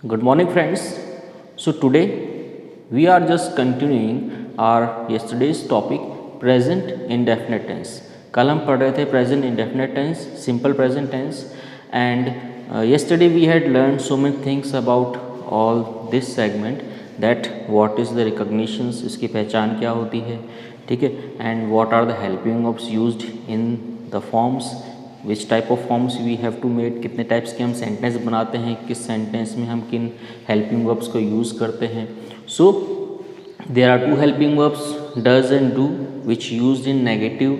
Good morning, friends. So, today we are just continuing our yesterday's topic present indefinite tense. कल हम पढ़ रहे थे present indefinite tense, simple present tense, and yesterday we had learned so many things about all this segment, that what is the recognitions, इसकी पहचान क्या होती है, ठीक है, and what are the helping verbs used in the forms, which type of forms we have to made, कितने types के हम सेंटेंस बनाते हैं, किस सेंटेंस में हम किन हेल्पिंग वर्ब्स को यूज़ करते हैं. So there are two helping verbs, does and do, which used in negative,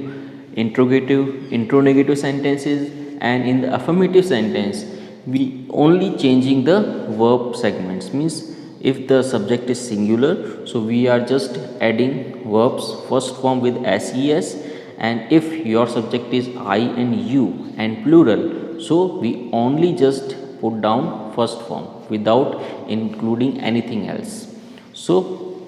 interronegative sentences, and in the affirmative sentence we only changing the verb segments. Means if the subject is singular, so we are just adding verbs first form with ses, and if your subject is I and you and plural, so we only just put down first form without including anything else. So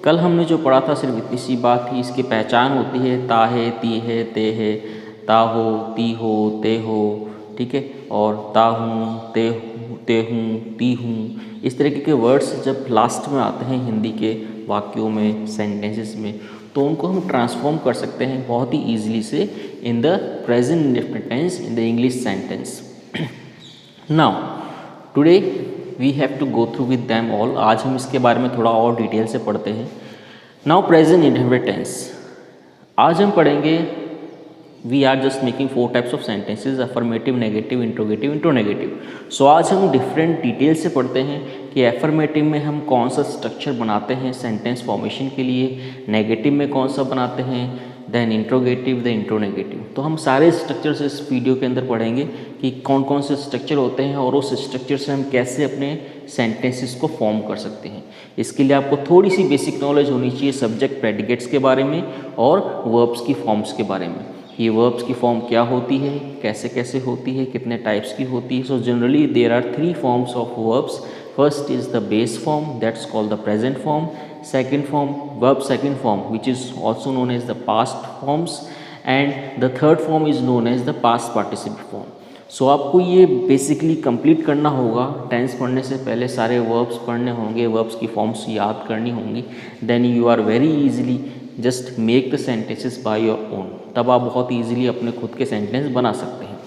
कल हमने जो पढ़ा था सिर्फ इतनी सी बात थी. इसकी पहचान होती है ता है, ती है, ते है, ता हो, ती हो, ते हो, ठीक है, और ता हूँ, ते हूँ, ती हूँ. इस तरीके के वर्ड्स जब लास्ट में आते हैं हिंदी के वाक्यों में, सेंटेंसेस में, तो उनको हम ट्रांसफॉर्म कर सकते हैं बहुत ही ईजिली से in the present indefinite tense in the English sentence. Now today we have to go through with them all. आज हम इसके बारे में थोड़ा और डिटेल से पढ़ते हैं. नाउ प्रेजेंट इंडेफिनिट टेंस आज हम पढ़ेंगे. We are just making 4 types of sentences, affirmative, negative, interrogative, interronegative. So आज हम डिफरेंट डिटेल से पढ़ते हैं कि एफर्मेटिव में हम कौन सा स्ट्रक्चर बनाते हैं सेंटेंस फॉर्मेशन के लिए, नेगेटिव में कौन सा बनाते हैं, देन इंट्रोगेटिव, द इंट्रोनेगेटिव. तो हम सारे स्ट्रक्चर्स इस वीडियो के अंदर पढ़ेंगे कि कौन कौन से स्ट्रक्चर होते हैं और उस स्ट्रक्चर से हम कैसे अपने सेंटेंसेस को फॉर्म कर सकते हैं. इसके लिए आपको थोड़ी सी बेसिक नॉलेज होनी चाहिए सब्जेक्ट प्रेडिकेट्स के बारे में और वर्ब्स की फॉर्म्स के बारे में. ये वर्ब्स की फॉर्म क्या होती है, कैसे कैसे होती है, कितने टाइप्स की होती है. So generally there are 3 forms of verbs. First is the base form, that's called the present form. Second form, verb second form, which is also known as the past forms, and the third form is known as the past participle form. So आपको ये basically complete करना होगा. Tense पढ़ने से पहले सारे verbs पढ़ने होंगे, वर्ब्स की फॉर्म्स याद करनी होंगी. Then you are very easily just make the sentences by your own. तब आप बहुत ईजिली अपने खुद के सेंटेंस बना सकते हैं.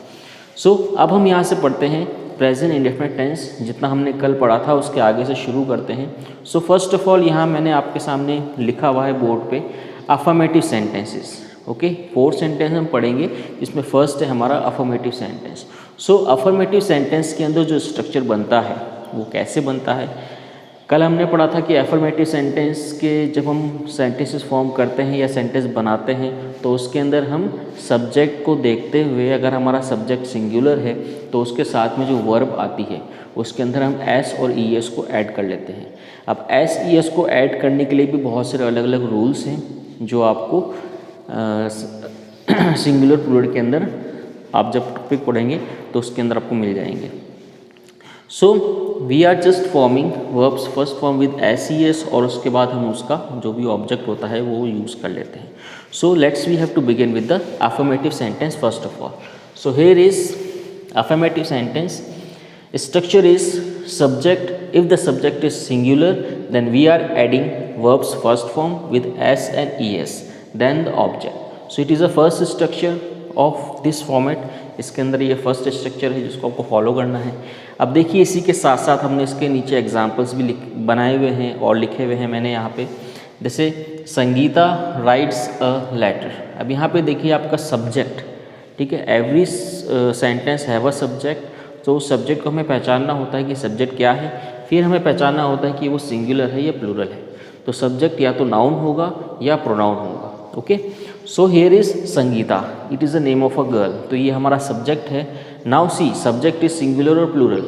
सो अब हम यहाँ से पढ़ते हैं प्रेजेंट इंडेफिनिट टेंस. जितना हमने कल पढ़ा था उसके आगे से शुरू करते हैं. सो फर्स्ट ऑफ ऑल यहाँ मैंने आपके सामने लिखा हुआ है बोर्ड पे अफर्मेटिव सेंटेंसेस. ओके, 4 सेंटेंस हम पढ़ेंगे. इसमें फर्स्ट है हमारा अफर्मेटिव सेंटेंस. सो अफर्मेटिव सेंटेंस के अंदर जो स्ट्रक्चर बनता है वो कैसे बनता है. कल हमने पढ़ा था कि एफर्मेटिव सेंटेंस के जब हम सेंटेंसेस फॉर्म करते हैं या सेंटेंस बनाते हैं तो उसके अंदर हम सब्जेक्ट को देखते हुए, अगर हमारा सब्जेक्ट सिंगुलर है तो उसके साथ में जो वर्ब आती है उसके अंदर हम एस और ई एस को ऐड कर लेते हैं. अब एस ई एस को ऐड करने के लिए भी बहुत सारे अलग अलग रूल्स हैं जो आपको सिंगुलर प्लूरल के अंदर आप जब टॉपिक पढ़ेंगे तो उसके अंदर आपको मिल जाएंगे. So we are just forming verbs first form with S E S, और उसके बाद हम उसका जो भी ऑब्जेक्ट होता है वो यूज़ कर लेते हैं. So let's we have to begin with the affirmative sentence first of all. So here is affirmative sentence. Structure is subject. If the subject is singular then we are adding verbs first form with S and E S, then the object. So it is a first structure of this format. इसके अंदर ये first structure है जिसको आपको follow करना है. अब देखिए इसी के साथ साथ हमने इसके नीचे एग्जाम्पल्स भी बनाए हुए हैं और लिखे हुए हैं मैंने यहाँ पे. जैसे संगीता राइट्स अ लेटर. अब यहाँ पे देखिए आपका सब्जेक्ट, ठीक है, every sentence have a subject. तो उस सब्जेक्ट को हमें पहचानना होता है कि सब्जेक्ट क्या है. फिर हमें पहचानना होता है कि वो सिंगुलर है या प्लूरल है. तो सब्जेक्ट या तो नाउन होगा या प्रोनाउन होगा. Okay, so here is Sangeeta, it is the name of a girl. तो ये हमारा सब्जेक्ट है. Now see subject is singular और प्लूरल.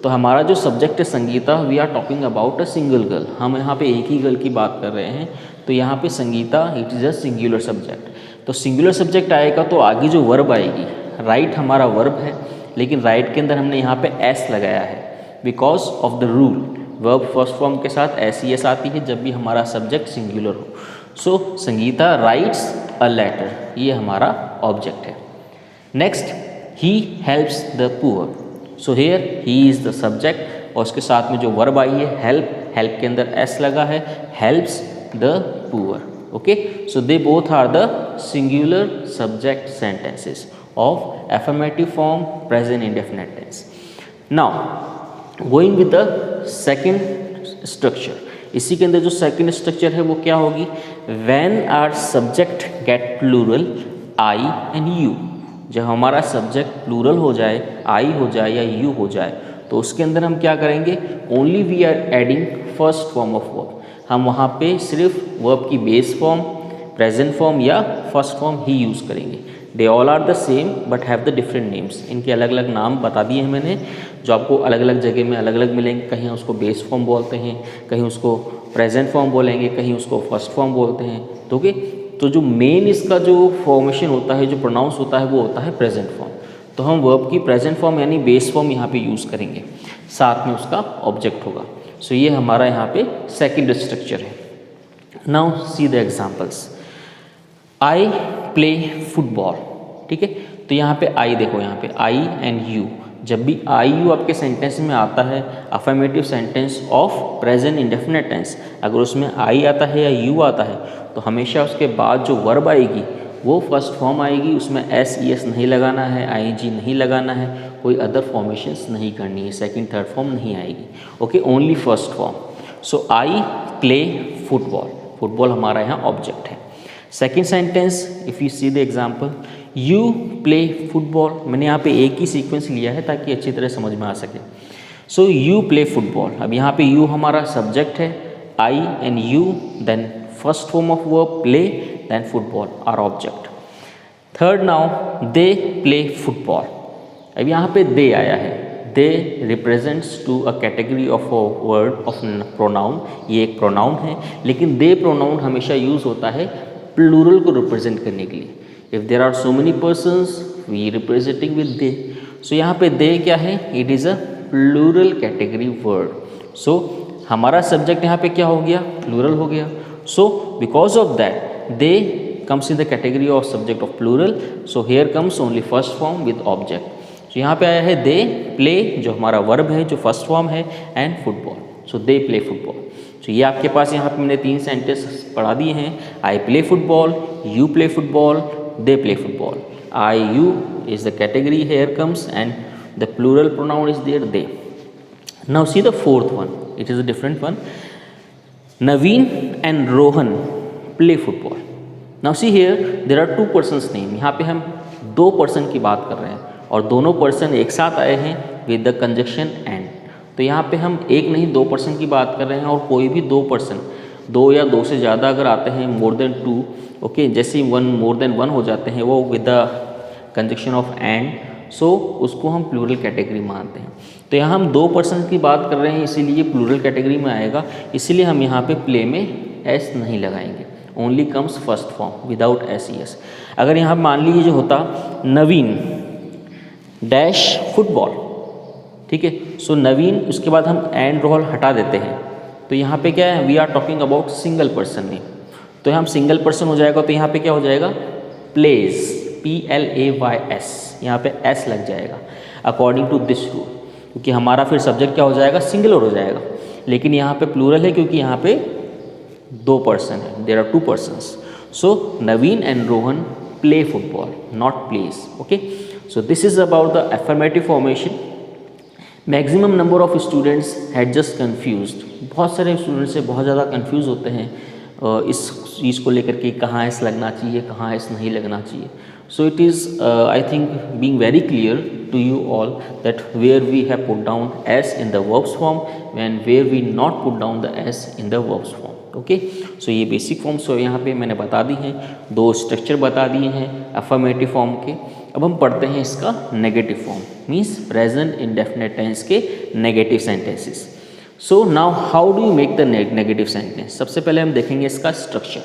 तो हमारा जो सब्जेक्ट है Sangeeta, we are talking about a single girl. हम यहाँ पे एक ही गर्ल की बात कर रहे हैं. तो यहाँ पे Sangeeta it is a singular subject. तो सिंगुलर सब्जेक्ट आएगा तो आगे जो वर्ब आएगी, राइट हमारा वर्ब है, लेकिन राइट के अंदर हमने यहाँ पे एस लगाया है because of the rule. Verb first form के साथ एस ई एस आती है जब भी हमारा सब्जेक्ट सिंगुलर हो. सो संगीता राइट्स अ लेटर, ये हमारा ऑब्जेक्ट है. Next, he helps the poor. So here he is the subject, और उसके साथ में जो वर्ब आई है हेल्प, हेल्प के अंदर एस लगा है, helps the poor. Okay, so they both are the singular subject sentences of affirmative form present indefinite tense. Now going with the second structure, इसी के अंदर जो सेकंड स्ट्रक्चर है वो क्या होगी, when our subject get plural I and you. जब हमारा सब्जेक्ट प्लूरल हो जाए, आई हो जाए या यू हो जाए, तो उसके अंदर हम क्या करेंगे, only we are adding first form of verb. हम वहाँ पे सिर्फ वर्ब की बेस फॉर्म, प्रेजेंट फॉर्म या फर्स्ट फॉर्म ही यूज़ करेंगे। They all are the same but have the different names. इनके अलग अलग नाम बता दिए हैं मैंने, जो आपको अलग अलग जगह में अलग अलग मिलेंगे। कहीं उसको बेस फॉर्म बोलते हैं, कहीं उसको प्रेजेंट फॉर्म बोलेंगे, कहीं उसको फर्स्ट फॉर्म बोलते हैं। तो ओके, तो जो मेन इसका जो फॉर्मेशन होता है, जो प्रोनाउंस होता है, वो होता है प्रेजेंट फॉर्म। तो हम वर्ब की प्रेजेंट फॉर्म यानी बेस फॉर्म यहाँ पे यूज़ करेंगे, साथ में उसका ऑब्जेक्ट होगा। सो ये हमारा यहाँ पे सेकंड स्ट्रक्चर है। Now see the examples, I play football. ठीक है, तो यहाँ पे आई देखो, यहाँ पे आई एंड यू, जब भी आई यू आपके सेंटेंस में आता है, affirmative sentence of present indefinite tense, अगर उसमें आई आता है या यू आता है, तो हमेशा उसके बाद जो वर्ब आएगी वो फर्स्ट फॉर्म आएगी। उसमें एस ई एस नहीं लगाना है, आई जी नहीं लगाना है, कोई अदर फॉर्मेशंस नहीं करनी है, सेकंड थर्ड फॉर्म नहीं आएगी। Okay, only first form. So I play football, football हमारा यहाँ ऑब्जेक्ट है। Second sentence, if you see the example, you play football. मैंने यहाँ पे एक ही सीक्वेंस लिया है ताकि अच्छी तरह समझ में आ सके। सो यू प्ले फुटबॉल, अब यहाँ पे यू हमारा सब्जेक्ट है, I and you, then first form of verb play, then football are object. Third, now they play football. अब यहाँ पे दे आया है, they represents to a category of a word of pronoun. ये एक pronoun है, लेकिन दे प्रोनाउन हमेशा यूज़ होता है प्लूरल को रिप्रेजेंट करने के लिए। If there are so many persons we representing with they. So यहाँ पे दे क्या है, it is a plural category word. So हमारा सब्जेक्ट यहाँ पे क्या हो गया, प्लूरल हो गया। So because of that they comes in the category of subject of plural, so here comes only first form with object. So यहाँ पे आया है they play, जो हमारा verb है, जो first form है, and football, so they play football. So ये आपके पास यहाँ पे मैंने 3 सेंटेंस पढ़ा दिए हैं, I play football, you play football, they play football. I, you is the category here comes, and the plural pronoun is there, they. Now see the fourth one, it is a different one. Naveen and Rohan play football. Now see here there are 2 persons name. यहाँ पे हम 2 person की बात कर रहे हैं और दोनों पर्सन एक साथ आए हैं विद द कंजक्शन एंड। तो यहाँ पे हम एक नहीं 2 पर्सन की बात कर रहे हैं, और कोई भी 2 पर्सन, 2 या 2 से ज़्यादा अगर आते हैं, मोर देन 2, ओके, जैसे ही 1 मोर देन 1 हो जाते हैं वो with the conjunction of and, so उसको हम प्लूरल कैटेगरी मानते हैं। तो यहाँ हम 2 पर्सन की बात कर रहे हैं, इसीलिए प्लूरल कैटेगरी में आएगा, इसीलिए हम यहाँ पे प्ले में एस नहीं लगाएंगे, only comes first form without S E S. अगर यहाँ मान लीजिए जो होता नवीन डैश फुटबॉल, ठीक है, सो नवीन, उसके बाद हम एंड रोल हटा देते हैं, तो यहाँ पे क्या है, we are talking about single person name, तो हम सिंगल पर्सन हो जाएगा, तो यहाँ पे क्या हो जाएगा, प्लेस, PLAYS, यहाँ पे एस लग जाएगा अकॉर्डिंग टू दिस रूल, क्योंकि हमारा फिर सब्जेक्ट क्या हो जाएगा, सिंगुलर हो जाएगा। लेकिन यहाँ पे प्लूरल है क्योंकि यहाँ पे 2 पर्सन है, there are 2 persons. So Naveen and Rohan play football, not plays. Okay, so this is about the affirmative formation. Maximum number of students had just confused. बहुत सारे स्टूडेंट्स से बहुत ज़्यादा कंफ्यूज होते हैं इस चीज़ को लेकर के, कहाँ एस लगना चाहिए, कहाँ एस नहीं लगना चाहिए। So it is I think being very clear to you all that where we have put down s in the verbs form and where we not put down the s in the verbs form. Okay, so ये basic forms तो यहाँ पे मैंने बता दी हैं, 2 structure बता दिए हैं अफर्मेटिव फॉर्म के। अब हम पढ़ते हैं इसका negative form, means present indefinite tense के negative sentences. So now how do you make the negative sentence. सबसे पहले हम देखेंगे इसका structure.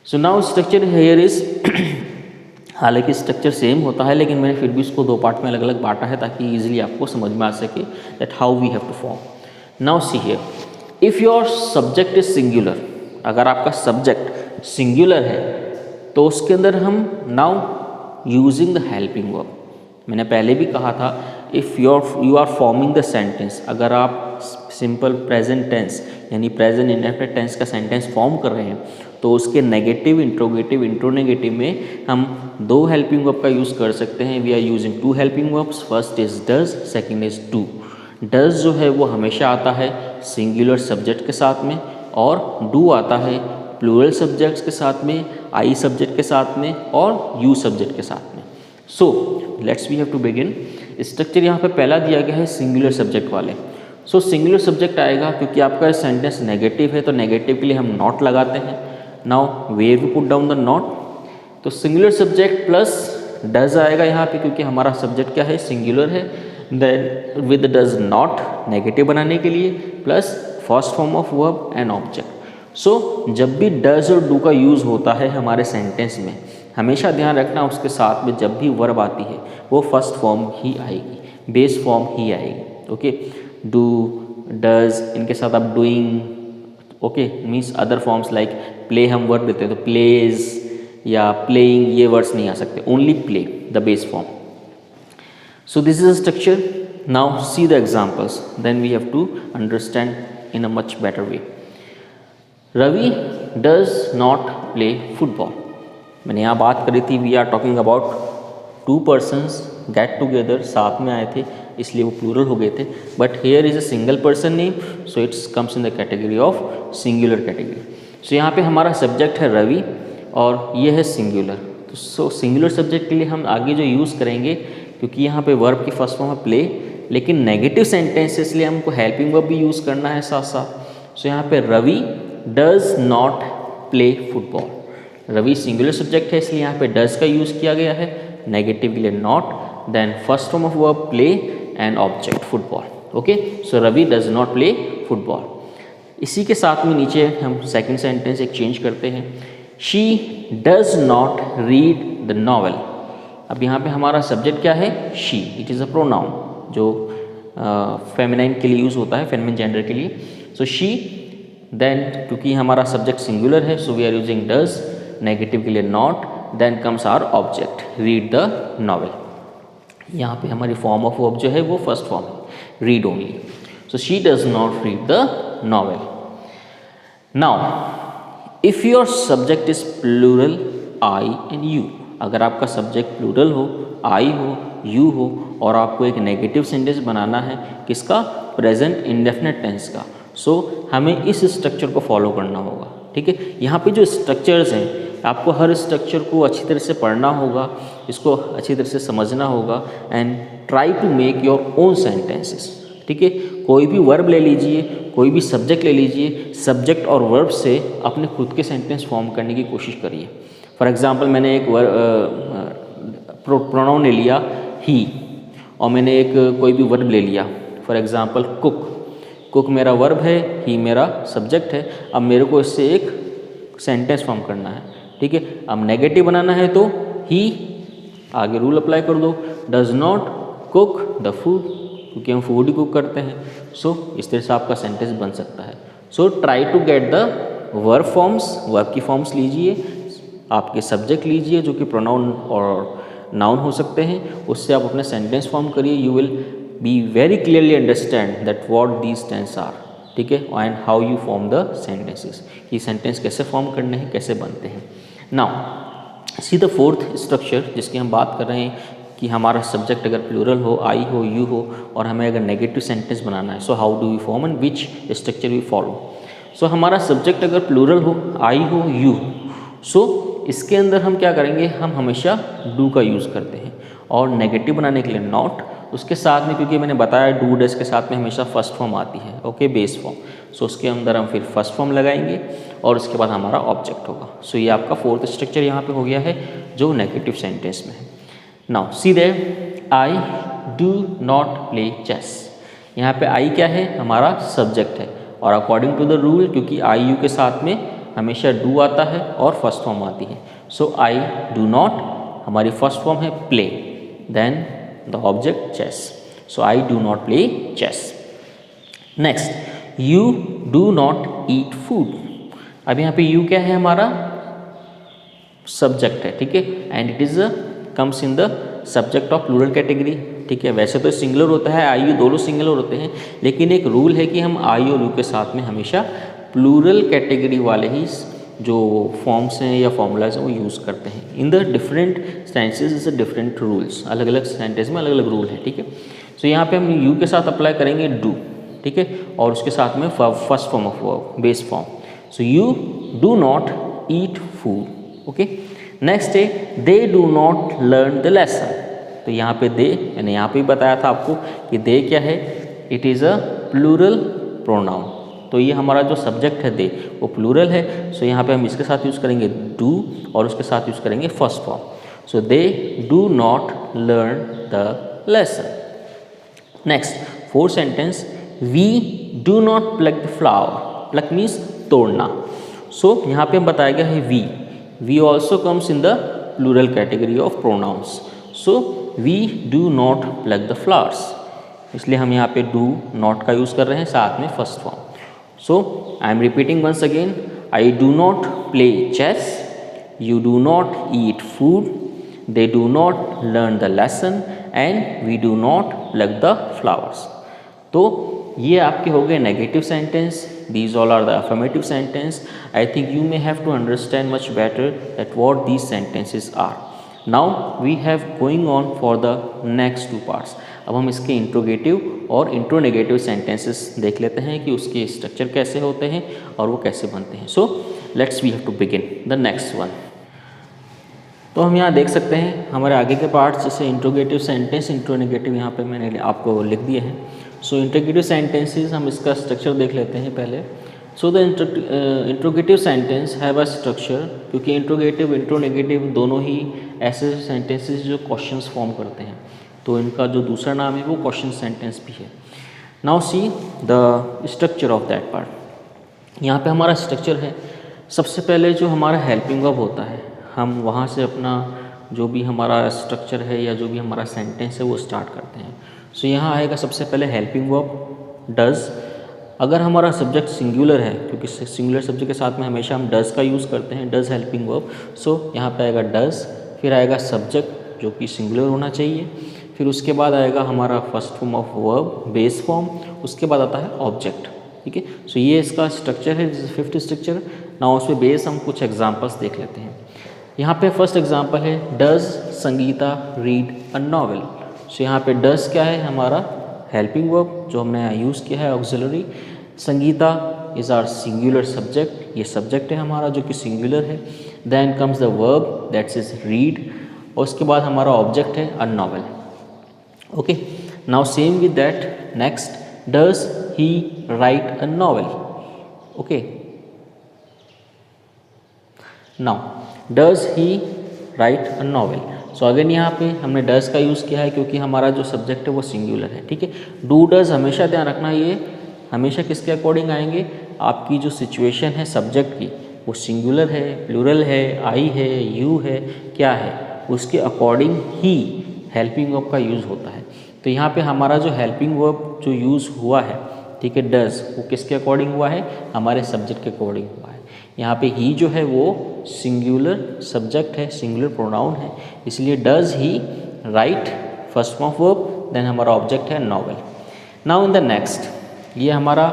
So now structure here is हालांकि स्ट्रक्चर सेम होता है, लेकिन मैंने फिर भी इसको 2 पार्ट में अलग अलग बांटा है ताकि ईजिली आपको समझ में आ सके that how we have to form. Now see here, if your subject is singular, अगर आपका सब्जेक्ट सिंगुलर है तो उसके अंदर हम now using the helping verb, मैंने पहले भी कहा था if you are forming the sentence, अगर आप सिंपल प्रेजेंट टेंस यानी प्रेजेंट इंडेफिनिट टेंस का सेंटेंस फॉर्म कर रहे हैं तो उसके नेगेटिव, इंट्रोगेटिव, इंट्रोनेगेटिव में हम दो हेल्पिंग वर्ब का यूज़ कर सकते हैं. We are using two helping verbs. First is does, second is do. Does जो है वो हमेशा आता है सिंगुलर सब्जेक्ट के साथ में, और डू आता है प्लूरल सब्जेक्ट्स के साथ में, आई सब्जेक्ट के साथ में और यू सब्जेक्ट के साथ में. So let's we have to begin. Structure यहाँ पे पहला दिया गया है सिंगुलर सब्जेक्ट वाले. सो सिंगुलर सब्जेक्ट आएगा क्योंकि आपका सेंटेंस नेगेटिव है तो नेगेटिव के लिए हम नॉट लगाते हैं. Now where we put down the not, तो सिंगुलर सब्जेक्ट प्लस डज आएगा यहाँ पे क्योंकि हमारा सब्जेक्ट क्या है, सिंगुलर है. Then with does not negative बनाने के लिए, plus first form of verb and object. So जब भी डज और डू का यूज़ होता है हमारे सेंटेंस में, हमेशा ध्यान रखना उसके साथ में जब भी वर्ब आती है वो फर्स्ट फॉर्म ही आएगी, बेस फॉर्म ही आएगी. ओके, डू, डज, इनके साथ आप doing, okay, means other forms like play हम वर्ड देते हैं तो प्लेज या प्लेइंग, ये वर्ड्स नहीं आ सकते, only play the base form. So this is a structure. Now see the examples, then we have to understand in a much better way. Ravi does not play football. मैंने यहाँ बात करी थी, we are talking about two persons get together, साथ में आए थे इसलिए वो प्लूरल हो गए थे. But here is a single person name, so it's comes in the category of singular category. So यहाँ पे हमारा सब्जेक्ट है रवि और ये है सिंगुलर. तो सो सिंगुलर सब्जेक्ट के लिए हम आगे जो यूज़ करेंगे, क्योंकि यहाँ पे वर्ब की फर्स्ट फॉर्म है प्ले, लेकिन नेगेटिव सेंटेंस है इसलिए हमको हेल्पिंग वर्ब भी यूज़ करना है साथ साथ. सो यहाँ पे Ravi does not play football. Ravi singular subject है इसलिए यहाँ पे डज का यूज़ किया गया है, नेगेटिव के लिए not, then first form of verb play and object football. Okay, so Ravi does not play football. इसी के साथ में नीचे हम सेकंड सेंटेंस एक चेंज करते हैं. She does not read the novel. अब यहाँ पे हमारा सब्जेक्ट क्या है, she. It is a pronoun जो फेमिनाइन के लिए यूज़ होता है, फेमिनाइन जेंडर के लिए. सो शी, देन क्योंकि हमारा सब्जेक्ट सिंगुलर है so we are using does, negative के लिए not, then comes our object read the novel. यहाँ पे हमारी फॉर्म ऑफ वर्ब जो है वो फर्स्ट फॉर्म है, read only. So she does not read the novel. Now if your subject is plural I and you, अगर आपका subject plural हो, आई हो, यू हो, और आपको एक नेगेटिव सेंटेंस बनाना है किसका, प्रेजेंट इंडेफिनिट टेंस का, सो हमें इस स्ट्रक्चर को फॉलो करना होगा. ठीक है, यहाँ पे जो स्ट्रक्चर्स हैं आपको हर स्ट्रक्चर को अच्छी तरह से पढ़ना होगा, इसको अच्छी तरह से समझना होगा and try to make your own sentences. ठीक है, कोई भी वर्ब ले लीजिए, कोई भी सब्जेक्ट ले लीजिए, सब्जेक्ट और वर्ब से अपने खुद के सेंटेंस फॉर्म करने की कोशिश करिए. फॉर एग्जांपल मैंने एक प्रोनाउन ले लिया ही, और मैंने एक कोई भी वर्ब ले लिया, फॉर एग्जांपल कुक. कुक मेरा वर्ब है, ही मेरा सब्जेक्ट है. अब मेरे को इससे एक सेंटेंस फॉर्म करना है. ठीक है, अब नेगेटिव बनाना है तो ही, आगे रूल अप्लाई कर दो, does not cook the food, क्योंकि हम फूड ही कुक करते हैं. सो इस तरह से आपका सेंटेंस बन सकता है. So try to get the verb forms, verb की फॉर्म्स लीजिए, आपके सब्जेक्ट लीजिए जो कि प्रोनाउन और नाउन हो सकते हैं, उससे आप अपने सेंटेंस फॉर्म करिए. You will be very clearly understand that what these tense are. ठीक है, and how you form the sentences, कि सेंटेंस कैसे फॉर्म करने हैं, कैसे बनते हैं. Now see the fourth structure जिसकी हम बात कर रहे हैं कि हमारा सब्जेक्ट अगर प्लूरल हो, आई हो, यू हो, और हमें अगर नेगेटिव सेंटेंस बनाना है, so how do we form and which structure we follow. So हमारा सब्जेक्ट अगर प्लूरल हो, आई हो, यू, सो इसके अंदर हम क्या करेंगे, हम हमेशा डू का यूज़ करते हैं, और नेगेटिव बनाने के लिए नॉट, उसके साथ में क्योंकि मैंने बताया डू डज के साथ में हमेशा फर्स्ट फॉर्म आती है, ओके, बेस फॉर्म. सो उसके अंदर हम फिर फर्स्ट फॉर्म लगाएंगे और उसके बाद हमारा ऑब्जेक्ट होगा. सो ये आपका फोर्थ स्ट्रक्चर यहाँ पे हो गया है जो नेगेटिव सेंटेंस में है. Now see there, I do not play chess. यहाँ पे आई क्या है, हमारा सब्जेक्ट है, और अकॉर्डिंग टू द रूल क्योंकि आई यू के साथ में हमेशा डू आता है और फर्स्ट फॉर्म आती है. सो आई डू नॉट, हमारी फर्स्ट फॉर्म है play, then the object chess. So I do not play chess. Next, you do not eat food. अब यहाँ पे यू क्या है, हमारा सब्जेक्ट है. ठीक है, and it is comes in the subject of plural category. ठीक है। वैसे तो सिंगुलर होता है, आई यू दोनों सिंगुलर होते हैं, लेकिन एक रूल है कि हम आई और यू के साथ में हमेशा प्लूरल कैटेगरी वाले ही जो फॉर्म्स हैं या फॉर्मूलाज हैं वो यूज़ करते हैं। In the different sentences is different rules, अलग अलग सेंटेंस में अलग अलग रूल है, ठीक है। सो यहाँ पे हम यू के साथ अप्लाई करेंगे डू, ठीक है, और उसके साथ में first form of verb, base form. So you do not eat food, okay. Next है they do not learn the lesson. तो यहाँ पे दे, मैंने यहाँ पे भी बताया था आपको कि दे क्या है, it is a plural pronoun. तो ये हमारा जो सब्जेक्ट है दे वो प्लूरल है। सो यहाँ पे हम इसके साथ यूज़ करेंगे डू और उसके साथ यूज़ करेंगे first form. So they do not learn the lesson. Next fourth sentence, we do not pluck the flower. Pluck means तोड़ना। सो यहाँ पे हम बताया गया है we also comes in the plural category of pronouns. So we do not pluck the flowers, इसलिए हम यहाँ पे डू नॉट का यूज़ कर रहे हैं साथ में first form. So I am repeating once again, I do not play chess, you do not eat food, they do not learn the lesson and we do not pluck the flowers. तो ये आपके हो गए negative sentence, these all are the affirmative sentence. I think you may have to understand much better that what these sentences are. Now we have going on for the next two parts. अब हम इसके interrogative और इंट्रोनेगेटिव sentences देख लेते हैं कि उसके structure कैसे होते हैं और वो कैसे बनते हैं। So let's we have to begin the next one. तो हम यहाँ देख सकते हैं हमारे आगे के पार्ट्स, जैसे इंट्रोगेटिव सेंटेंस, इंट्रोनेगेटिव यहाँ पे मैंने आपको लिख दिए हैं। सो इंट्रोगेटिव सेंटेंसेस, हम इसका स्ट्रक्चर देख लेते हैं पहले। So the interrogative sentence have a structure, क्योंकि इंट्रोगेटिव इंट्रोनेगेटिव दोनों ही ऐसे सेंटेंसेस जो क्वेश्चंस फॉर्म करते हैं, तो इनका जो दूसरा नाम है वो क्वेश्चन सेंटेंस भी है। Now see the structure of that part. यहाँ पे हमारा स्ट्रक्चर है, सबसे पहले जो हमारा हेल्पिंग वर्ब होता है, हम वहाँ से अपना जो भी हमारा स्ट्रक्चर है या जो भी हमारा सेंटेंस है वो स्टार्ट करते हैं। सो यहाँ आएगा सबसे पहले हेल्पिंग वर्ब डज। अगर हमारा सब्जेक्ट सिंगुलर है, क्योंकि सिंगुलर सब्जेक्ट के साथ में हमेशा हम डज का यूज़ करते हैं, डज हेल्पिंग वर्ब। सो यहाँ पे आएगा डज, फिर आएगा सब्जेक्ट जो कि सिंगुलर होना चाहिए, फिर उसके बाद आएगा हमारा first form of verb base form, उसके बाद आता है ऑब्जेक्ट, ठीक है। सो ये इसका स्ट्रक्चर है, फिफ्थ स्ट्रक्चर। नाउ उस पर बेस हम कुछ एग्जांपल्स देख लेते हैं। यहाँ पे फर्स्ट एग्जांपल है does Sangeeta read a novel. So यहाँ पे डज क्या है, हमारा हेल्पिंग वर्ब जो हमने यूज़ किया है auxiliary. Sangeeta is our singular subject, ये सब्जेक्ट है हमारा जो कि सिंगुलर है। Then comes the verb that's is read, और उसके बाद हमारा ऑब्जेक्ट है a novel, okay. Now same with that, next does he write a novel, okay. Now does he write a novel. So again यहाँ पे हमने does का use किया है क्योंकि हमारा जो सब्जेक्ट है वो सिंगुलर है, ठीक है। डू डज हमेशा ध्यान रखना, ये हमेशा किसके अकॉर्डिंग आएंगे, आपकी जो सिचुएशन है सब्जेक्ट की वो सिंगुलर है, प्लूरल है, आई है, यू है, क्या है, उसके अकॉर्डिंग ही हेल्पिंग वर्ब का यूज़ होता है। तो यहाँ पे हमारा जो हेल्पिंग वर्ब जो यूज़ हुआ है, ठीक है, डज, वो किसके अकॉर्डिंग हुआ है, हमारे सब्जेक्ट के अकॉर्डिंग हुआ है। यहाँ पे ही जो है वो सिंगुलर सब्जेक्ट है, सिंगुलर प्रोनाउन है, इसलिए does he write first form of verb, then हमारा ऑब्जेक्ट है novel. Now in the next, ये हमारा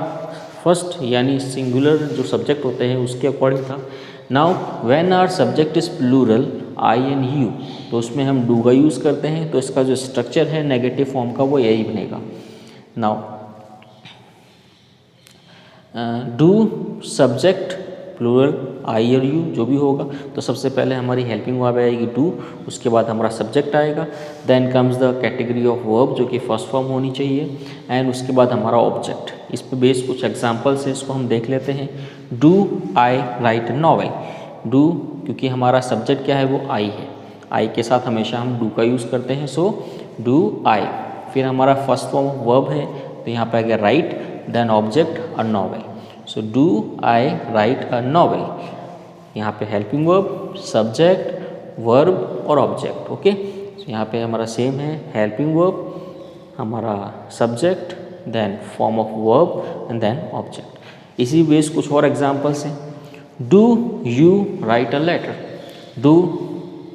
फर्स्ट यानी सिंगुलर जो सब्जेक्ट होते हैं उसके अकॉर्डिंग था। Now when our subject is plural I and you, तो उसमें हम डू का यूज़ करते हैं, तो इसका जो स्ट्रक्चर है नेगेटिव फॉर्म का वो यही बनेगा। नाउ डू सब्जेक्ट प्लूरल आई और यू जो भी होगा, तो सबसे पहले हमारी हेल्पिंग वर्ब आएगी डू, उसके बाद हमारा सब्जेक्ट आएगा, then comes the category of verb जो कि फर्स्ट फॉर्म होनी चाहिए, एंड उसके बाद हमारा ऑब्जेक्ट। इस पे बेस कुछ एग्जांपल्स है, इसको हम देख लेते हैं। Do I right novel, do क्योंकि हमारा सब्जेक्ट क्या है वो आई है, आई के साथ हमेशा हम डू का यूज़ करते हैं, सो डू आई। फिर हमारा फर्स्ट फॉर्म ऑफ वर्ब है, तो यहाँ पर आएगा write, then object a novel. So do I write a novel, यहाँ पे हेल्पिंग वर्ब, सब्जेक्ट, वर्ब और ऑब्जेक्ट, ओके। सो यहाँ पे हमारा सेम है, हेल्पिंग वर्ब, हमारा subject, then form of verb and then object. इसी बेस कुछ और एग्जांपल्स हैं। Do you write a letter, do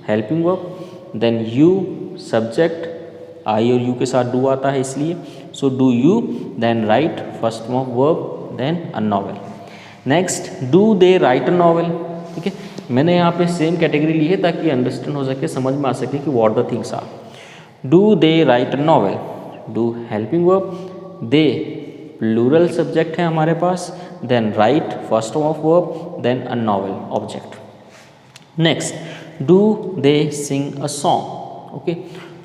helping verb, then you subject, I और यू के साथ डू आता है इसलिए, so do you, then write first form of verb, then a novel. Next, do they write a novel. ठीक है, मैंने यहाँ पे सेम कैटेगरी ली है ताकि अंडरस्टैंड हो सके, समझ में आ सके कि what the things are. Do they write a novel, do helping verb, they plural subject है हमारे पास, then write first form of verb, then a novel object. Next, do they sing a song. Okay,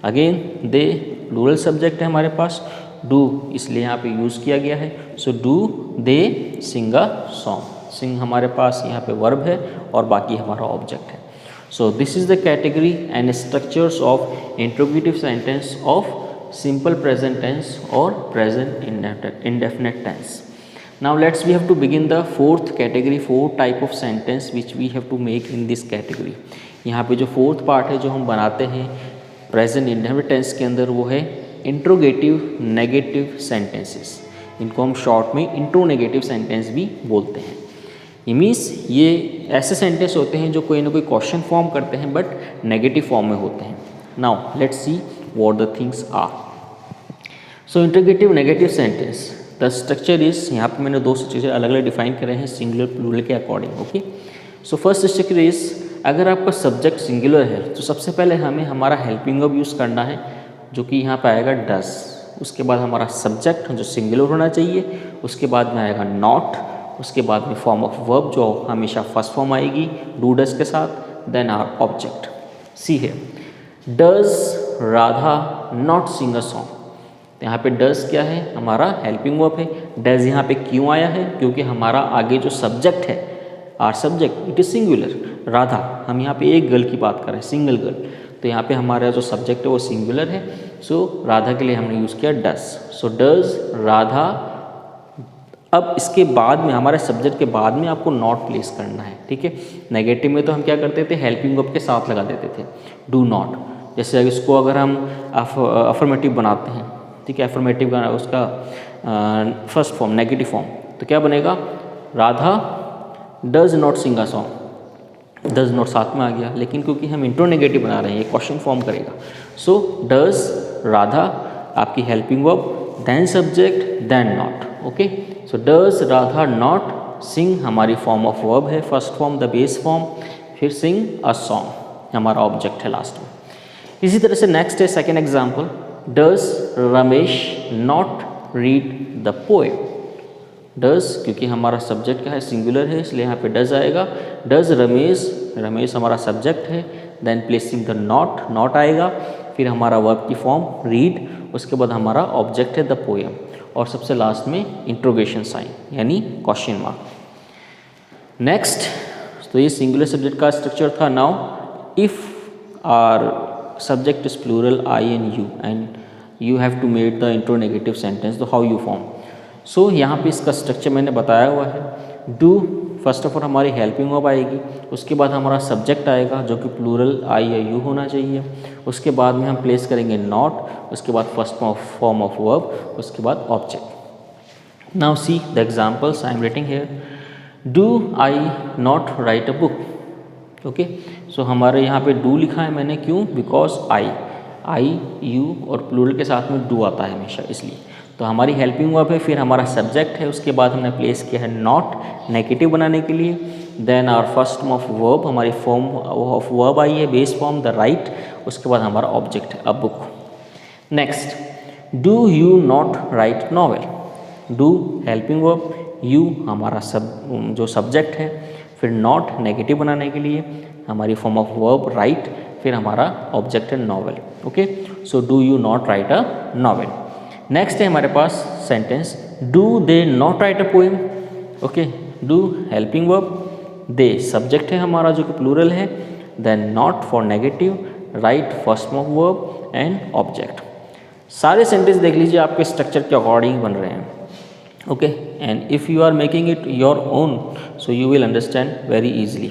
again they plural subject है हमारे पास, do इसलिए यहाँ पे use किया गया है, so do they sing a song. सिंग हमारे पास यहाँ पे वर्ब है और बाकी हमारा ऑब्जेक्ट है। सो this is the category and structures of interrogative sentence of simple present tense or present indefinite tense. Now we have to begin the fourth category, four type of sentence which we have to make in this category. यहाँ पे जो fourth part है जो हम बनाते हैं present indefinite tense के अंदर, वो है इंट्रोगेटिव नेगेटिव सेंटेंसेस। इनको हम शॉर्ट में इंट्रोनेगेटिव सेंटेंस भी बोलते हैं। ये मीन्स ये ऐसे सेंटेंस होते हैं जो कोई ना कोई क्वेश्चन फॉर्म करते हैं बट नेगेटिव फॉर्म में होते हैं। Now let's see what the things are. So interrogative negative sentence, the structure is, यहाँ पे मैंने दो चीज़ें अलग अलग डिफाइन करे हैं सिंगुलर प्लूरल के according. Okay, so first structure is, अगर आपका सब्जेक्ट सिंगुलर है तो सबसे पहले हमें हमारा हेल्पिंग वर्ब यूज़ करना है जो कि यहाँ पे आएगा डज। उसके बाद हमारा सब्जेक्ट जो सिंगुलर होना चाहिए, उसके बाद में आएगा नॉट, उसके बाद में फॉर्म ऑफ वर्ब जो हमेशा फर्स्ट फॉर्म आएगी डू डज के साथ, देन आवर ऑब्जेक्ट। सी है, does Radha not sing a song. यहाँ पे डज क्या है, हमारा हेल्पिंग वर्ब है। डज यहाँ पे क्यों आया है, क्योंकि हमारा आगे जो सब्जेक्ट है, our subject it is singular, Radha, हम यहाँ पे एक गर्ल की बात कर रहे हैं, सिंगल गर्ल, तो यहाँ पे हमारा जो सब्जेक्ट है वो सिंगुलर है, सो राधा के लिए हमने यूज़ किया डज। So does Radha. अब इसके बाद में हमारे सब्जेक्ट के बाद में आपको नॉट प्लेस करना है। ठीक है, नेगेटिव में तो हम क्या करते थे, हेल्पिंग वर्ब के साथ लगा देते थे डू नॉट। जैसे इसको अगर हम अफर्मेटिव बनाते हैं, ठीक है, अफर्मेटिव का उसका फर्स्ट फॉर्म नेगेटिव फॉर्म, तो क्या बनेगा, Radha does not sing a song. Does not साथ में आ गया, लेकिन क्योंकि हम इंट्रोनेगेटिव बना रहे हैं, ये क्वेश्चन फॉर्म करेगा। सो डज राधा आपकी helping verb, then subject, then not. Okay, so does Radha not sing हमारी फॉर्म ऑफ वर्ब है, first form the base form, फिर सिंग अ सॉन्ग हमारा ऑब्जेक्ट है लास्ट में। इसी तरह से नेक्स्ट है second example, does Ramesh not read the poem. Does क्योंकि हमारा सब्जेक्ट क्या है, सिंगुलर है, इसलिए यहाँ पे डज आएगा। डज रमेश, रमेश हमारा सब्जेक्ट है, then placing the not, not आएगा, फिर हमारा वर्ब की फॉर्म रीड, उसके बाद हमारा ऑब्जेक्ट है द पोएम, और सबसे लास्ट में इंट्रोगेशन साइन यानी क्वेश्चन मार्क। नेक्स्ट, तो ये सिंगुलर सब्जेक्ट का स्ट्रक्चर था। Now if our subject is plural I and you have to make the intro-negative sentence, तो how you form? So यहाँ पे इसका स्ट्रक्चर मैंने बताया हुआ है। do फर्स्ट ऑफ ऑल हमारी हेल्पिंग वर्ब आएगी, उसके बाद हमारा सब्जेक्ट आएगा जो कि प्लूरल I या you होना चाहिए, उसके बाद में हम प्लेस करेंगे नॉट, उसके बाद फर्स्ट फॉर्म ऑफ वर्ब, उसके बाद object. Now see the examples I am writing here. Do I not write a book. Okay, so हमारे यहाँ पे डू लिखा है मैंने, क्यों, बिकॉज आई यू और प्लूरल के साथ में डू आता है हमेशा, इसलिए। तो हमारी हेल्पिंग वर्ब है, फिर हमारा सब्जेक्ट है, उसके बाद हमने प्लेस किया है नॉट नेगेटिव बनाने के लिए, then our first form of verb, हमारी फॉर्म ऑफ वर्ब आई है बेस फॉर्म द राइट, उसके बाद हमारा ऑब्जेक्ट है a book. Next, do you not right novel. Do helping verb, you हमारा जो सब्जेक्ट है, फिर नॉट नेगेटिव बनाने के लिए हमारी फॉर्म ऑफ वर्ब राइट, फिर हमारा ऑब्जेक्ट है novel. Okay, so do you not write a novel. Next है हमारे पास sentence, do they not write a poem. Okay, do helping verb, they subject है हमारा जो कि प्लूरल है, then not for negative, write first form of verb and object. सारे sentence देख लीजिए आपके स्ट्रक्चर के अकॉर्डिंग बन रहे हैं। Okay, and if you are making it your own, so you will understand very easily.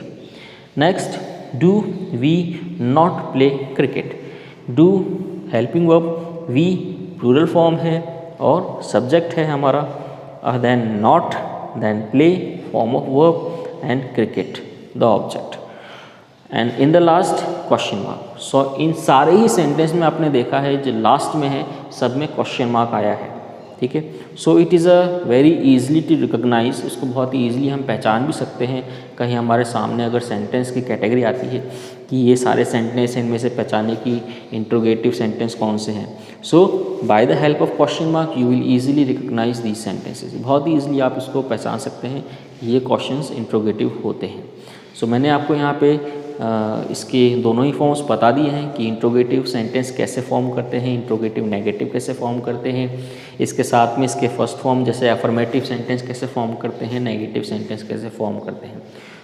Next, do we not play cricket? Do helping verb, we plural form है और subject है हमारा, then not, then play form of verb and cricket the object, and in the last question mark. So इन सारे ही sentence में आपने देखा है जो लास्ट में है सब में क्वेश्चन मार्क आया है, ठीक है। So it is a very easily to recognise, इसको बहुत ही ईजिली हम पहचान भी सकते हैं। कहीं हमारे सामने अगर सेंटेंस की कैटेगरी आती है कि ये सारे सेंटेंस इनमें से पहचाने की इंट्रोगेटिव सेंटेंस कौन से हैं, so by the help of question mark you will easily recognise these sentences. बहुत ही ईजिली आप इसको पहचान सकते हैं ये क्वेश्चंस इंट्रोगेटिव होते हैं। सो मैंने आपको यहाँ पे इसके दोनों ही फॉर्म्स बता दिए हैं कि इंट्रोगेटिव सेंटेंस कैसे फॉर्म करते हैं, इंट्रोगेटिव नेगेटिव कैसे फॉर्म करते हैं। इसके साथ में इसके फर्स्ट फॉर्म जैसे अफर्मेटिव सेंटेंस कैसे फॉर्म करते हैं, नेगेटिव सेंटेंस कैसे फॉर्म करते हैं।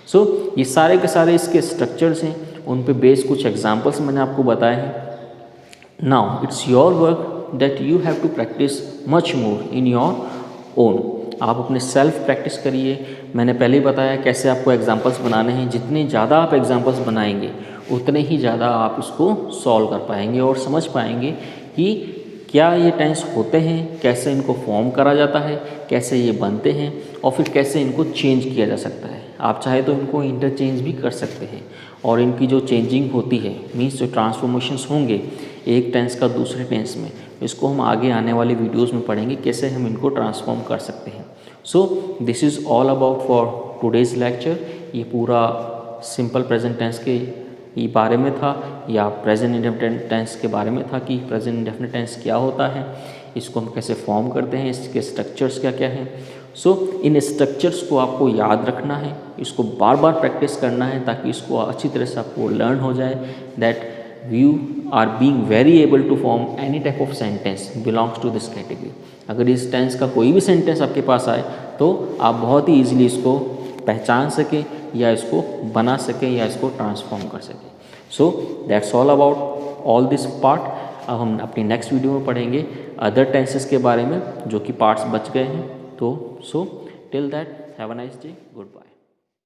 सो ये सारे के सारे इसके स्ट्रक्चर्स हैं, उन पे बेस्ड कुछ एग्जांपल्स मैंने आपको बताए हैं। Now it's your work that you have to practice much more in your own. आप अपने सेल्फ प्रैक्टिस करिए। मैंने पहले ही बताया कैसे आपको एग्जांपल्स बनाने हैं। जितने ज़्यादा आप एग्जांपल्स बनाएंगे उतने ही ज़्यादा आप इसको सॉल्व कर पाएंगे और समझ पाएंगे कि क्या ये टेंस होते हैं, कैसे इनको फॉर्म करा जाता है, कैसे ये बनते हैं और फिर कैसे इनको चेंज किया जा सकता है। आप चाहे तो इनको इंटरचेंज भी कर सकते हैं और इनकी जो चेंजिंग होती है मीन्स जो ट्रांसफॉर्मेशंस होंगे एक टेंस का दूसरे टेंस में, इसको हम आगे आने वाले वीडियोस में पढ़ेंगे कैसे हम इनको ट्रांसफॉर्म कर सकते हैं। So this is all about for today's lecture. ये पूरा सिंपल प्रेजेंट टेंस के बारे में था या प्रेजेंट इंडेफिनिट टेंस के बारे में था कि प्रेजेंट इंडेफिनिट टेंस क्या होता है, इसको हम कैसे फॉर्म करते हैं, इसके स्ट्रक्चर्स क्या क्या हैं। सो इन स्ट्रक्चर्स को आपको याद रखना है, इसको बार बार प्रैक्टिस करना है ताकि इसको अच्छी तरह से आपको लर्न हो जाए that you are being very able to form any type of sentence belongs to this category. अगर इस टेंस का कोई भी सेंटेंस आपके पास आए तो आप बहुत ही ईजिली इसको पहचान सकें या इसको बना सकें या इसको ट्रांसफॉर्म कर सकें। So that's all about all this part. अब हम अपनी नेक्स्ट वीडियो में पढ़ेंगे अदर टेंसेस के बारे में जो कि पार्ट्स बच गए हैं। तो so till that have a nice day, good bye.